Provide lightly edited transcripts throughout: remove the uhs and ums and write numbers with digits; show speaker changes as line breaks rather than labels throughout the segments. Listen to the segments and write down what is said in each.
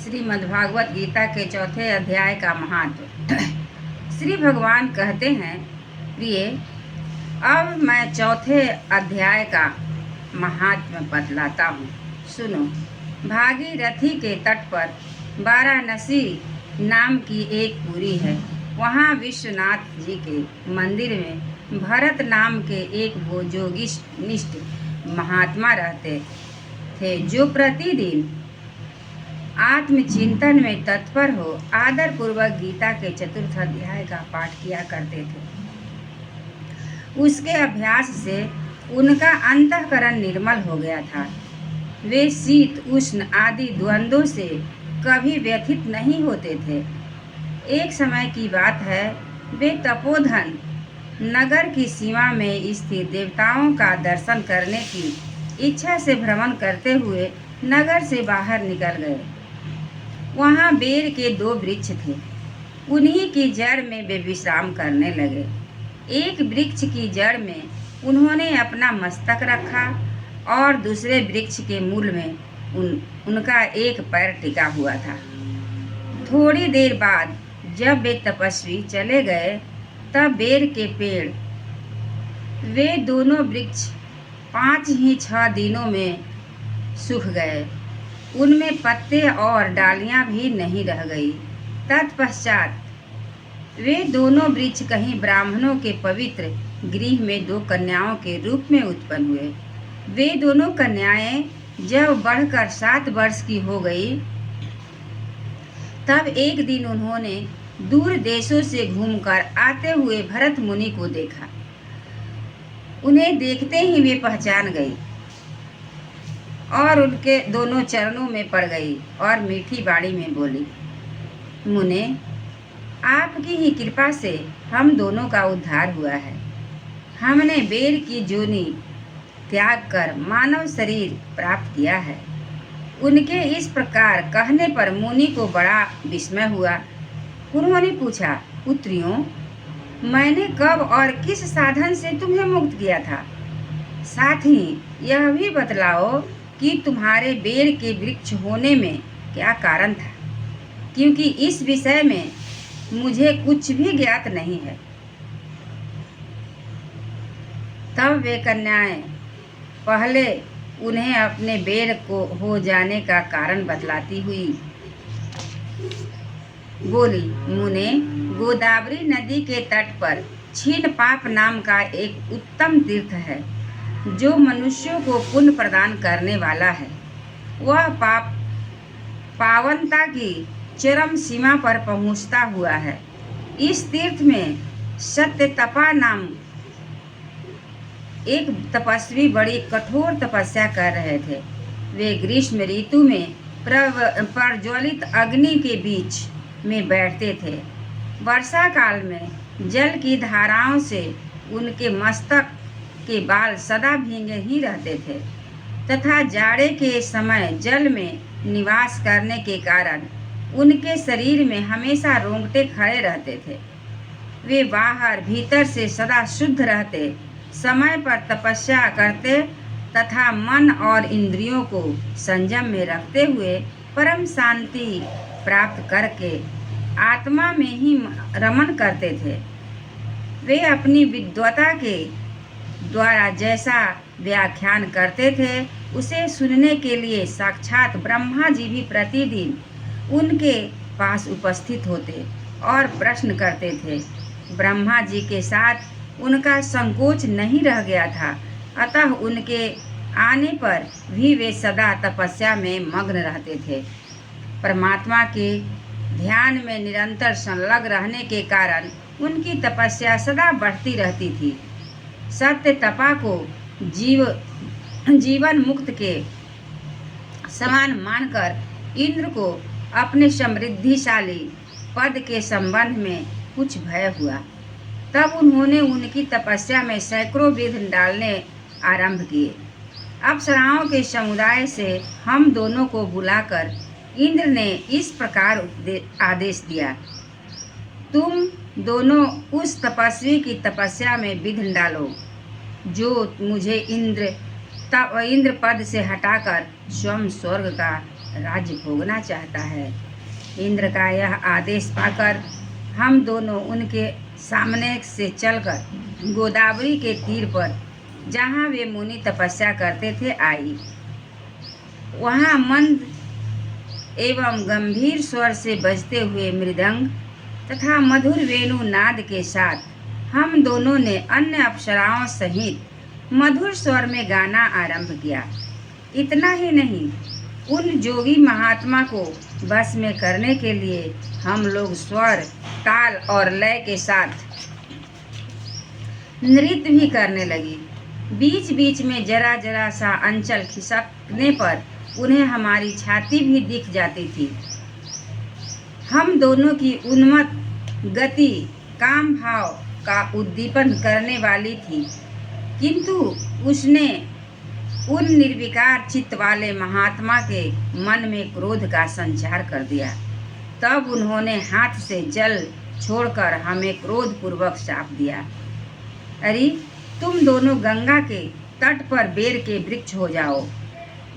श्रीमद्भागवत गीता के चौथे अध्याय का महत्व। श्री भगवान कहते हैं, प्रिय, अब मैं चौथे अध्याय का महात्म्य बतलाता हूँ। सुनो। भागीरथी के तट पर वाराणसी नाम की एक पुरी है। वहाँ विश्वनाथ जी के मंदिर में भरत नाम के एक योगिनिष्ठ महात्मा रहते थे, जो प्रतिदिन आत्मचिंतन में तत्पर हो आदर पूर्वक गीता के चतुर्थ अध्याय का पाठ किया करते थे। उसके अभ्यास से उनका अंतःकरण निर्मल हो गया था। वे शीत उष्ण आदि द्वंद्वों से कभी व्यथित नहीं होते थे। एक समय की बात है, वे तपोधन नगर की सीमा में स्थित देवताओं का दर्शन करने की इच्छा से भ्रमण करते हुए नगर से बाहर निकल गए। वहाँ बेर के 2 वृक्ष थे। उन्हीं की जड़ में वे विश्राम करने लगे। एक वृक्ष की जड़ में उन्होंने अपना मस्तक रखा और दूसरे वृक्ष के मूल में उनका एक पैर टिका हुआ था। थोड़ी देर बाद जब वे तपस्वी चले गए, तब बेर के पेड़, वे दोनों वृक्ष 5 ही 6 दिनों में सूख गए। उनमें पत्ते और डालियां भी नहीं रह गई। तत्पश्चात वे दोनों वृक्ष कहीं ब्राह्मणों के पवित्र गृह में 2 कन्याओं के रूप में उत्पन्न हुए। वे दोनों कन्याएं जब बढ़कर 7 वर्ष की हो गई, तब एक दिन उन्होंने दूर देशों से घूमकर आते हुए भरत मुनि को देखा। उन्हें देखते ही वे पहचान गई और उनके दोनों चरणों में पड़ गई और मीठी बाणी में बोली, मुने, आपकी ही कृपा से हम दोनों का उद्धार हुआ है। हमने बेर की जोनी त्याग कर मानव शरीर प्राप्त किया है। उनके इस प्रकार कहने पर मुनि को बड़ा विस्मय हुआ। उन्होंने पूछा, पुत्रियों, मैंने कब और किस साधन से तुम्हें मुक्त किया था? साथ ही यह भी बतलाओ कि तुम्हारे बेर के वृक्ष होने में क्या कारण था, क्योंकि इस विषय में मुझे कुछ भी ज्ञात नहीं है। तब वे कन्याएं पहले उन्हें अपने बेर को हो जाने का कारण बतलाती हुई बोली, मुने, गोदावरी नदी के तट पर क्षीण पाप नाम का एक उत्तम तीर्थ है, जो मनुष्यों को पुण्य प्रदान करने वाला है। वह पावनता की चरम सीमा पर पहुंचता हुआ है। इस तीर्थ में सत्यतपा नाम एक तपस्वी बड़ी कठोर तपस्या कर रहे थे। वे ग्रीष्म ऋतु में प्रज्वलित अग्नि के बीच में बैठते थे। वर्षा काल में जल की धाराओं से उनके मस्तक के बाल सदा भीगे ही रहते थे तथा जाड़े के समय जल में निवास करने के कारण उनके शरीर में हमेशा रोंगटे खड़े रहते थे। वे बाहर भीतर से सदा शुद्ध रहते, समय पर तपस्या करते तथा मन और इंद्रियों को संयम में रखते हुए परम शांति प्राप्त करके आत्मा में ही रमण करते थे। वे अपनी विद्वता के द्वारा जैसा व्याख्यान करते थे, उसे सुनने के लिए साक्षात ब्रह्मा जी भी प्रतिदिन उनके पास उपस्थित होते और प्रश्न करते थे। ब्रह्मा जी के साथ उनका संकोच नहीं रह गया था, अतः उनके आने पर भी वे सदा तपस्या में मग्न रहते थे। परमात्मा के ध्यान में निरंतर संलग्न रहने के कारण उनकी तपस्या सदा बढ़ती रहती थी। सत्य तपा को जीवन मुक्त के समान मानकर इंद्र को अपने समृद्धिशाली पद के संबंध में कुछ भय हुआ। तब उन्होंने उनकी तपस्या में सैकड़ों विघ्न डालने आरंभ किए। अप्सराओं के समुदाय से हम दोनों को बुलाकर इंद्र ने इस प्रकार आदेश दिया, तुम दोनों उस तपस्वी की तपस्या में विघ्न डालो जो मुझे इंद्र पद से हटाकर स्वयं स्वर्ग का राज्य भोगना चाहता है। इंद्र का यह आदेश पाकर हम दोनों उनके सामने से चलकर गोदावरी के तीर पर, जहाँ वे मुनि तपस्या करते थे, आई। वहाँ मंद एवं गंभीर स्वर से बजते हुए मृदंग तथा मधुर वेणु नाद के साथ हम दोनों ने अन्य अप्सराओं सहित मधुर स्वर में गाना आरंभ किया। इतना ही नहीं, उन जोगी महात्मा को बस में करने के लिए हम लोग स्वर, ताल और लय के साथ नृत्य भी करने लगी। बीच बीच में जरा जरा सा अंचल खिसकने पर उन्हें हमारी छाती भी दिख जाती थी। हम दोनों की उन्मत्त गति काम भाव का उद्दीपन करने वाली थी, किंतु उसने उन निर्विकार चित्त वाले महात्मा के मन में क्रोध का संचार कर दिया। तब उन्होंने हाथ से जल छोड़कर हमें क्रोधपूर्वक शाप दिया, अरे तुम दोनों गंगा के तट पर बेर के वृक्ष हो जाओ।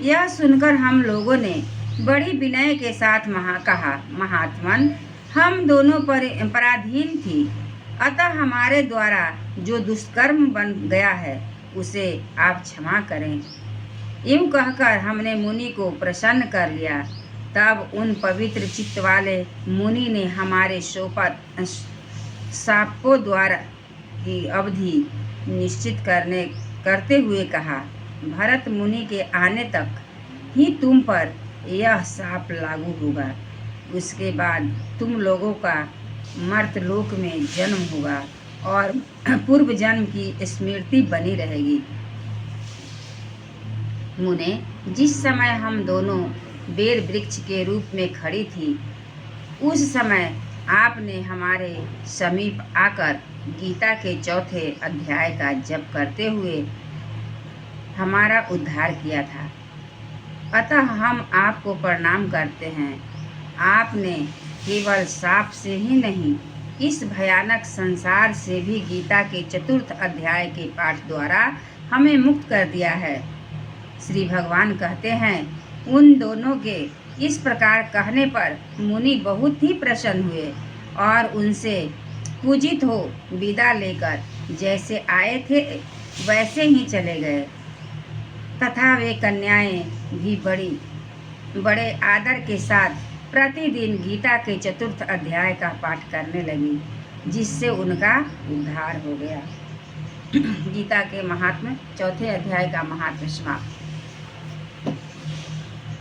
यह सुनकर हम लोगों ने बड़ी विनय के साथ कहा, महात्मन, हम दोनों पराधीन थी, अतः हमारे द्वारा जो दुष्कर्म बन गया है उसे आप क्षमा करें। यूँ कहकर हमने मुनि को प्रसन्न कर लिया। तब उन पवित्र चित्त वाले मुनि ने हमारे शापों द्वारा की अवधि निश्चित करते हुए कहा, भरत मुनि के आने तक ही तुम पर यह शाप लागू होगा। उसके बाद तुम लोगों का मर्तलोक में जन्म होगा और पूर्व जन्म की स्मृति बनी रहेगी। मुने, जिस समय हम दोनों बेर वृक्ष के रूप में खड़ी थी, उस समय आपने हमारे समीप आकर गीता के चौथे अध्याय का जप करते हुए हमारा उद्धार किया था। अतः हम आपको प्रणाम करते हैं। आपने केवल शाप से ही नहीं, इस भयानक संसार से भी गीता के चतुर्थ अध्याय के पाठ द्वारा हमें मुक्त कर दिया है। श्री भगवान कहते हैं, उन दोनों के इस प्रकार कहने पर मुनि बहुत ही प्रसन्न हुए और उनसे पूजित हो विदा लेकर जैसे आए थे वैसे ही चले गए, तथा वे कन्याएं भी बड़े आदर के साथ प्रतिदिन गीता के चतुर्थ अध्याय का पाठ करने लगी, जिससे उनका उद्धार हो गया। गीता के महात्म्य चौथे अध्याय का महात्म्य समाप्त।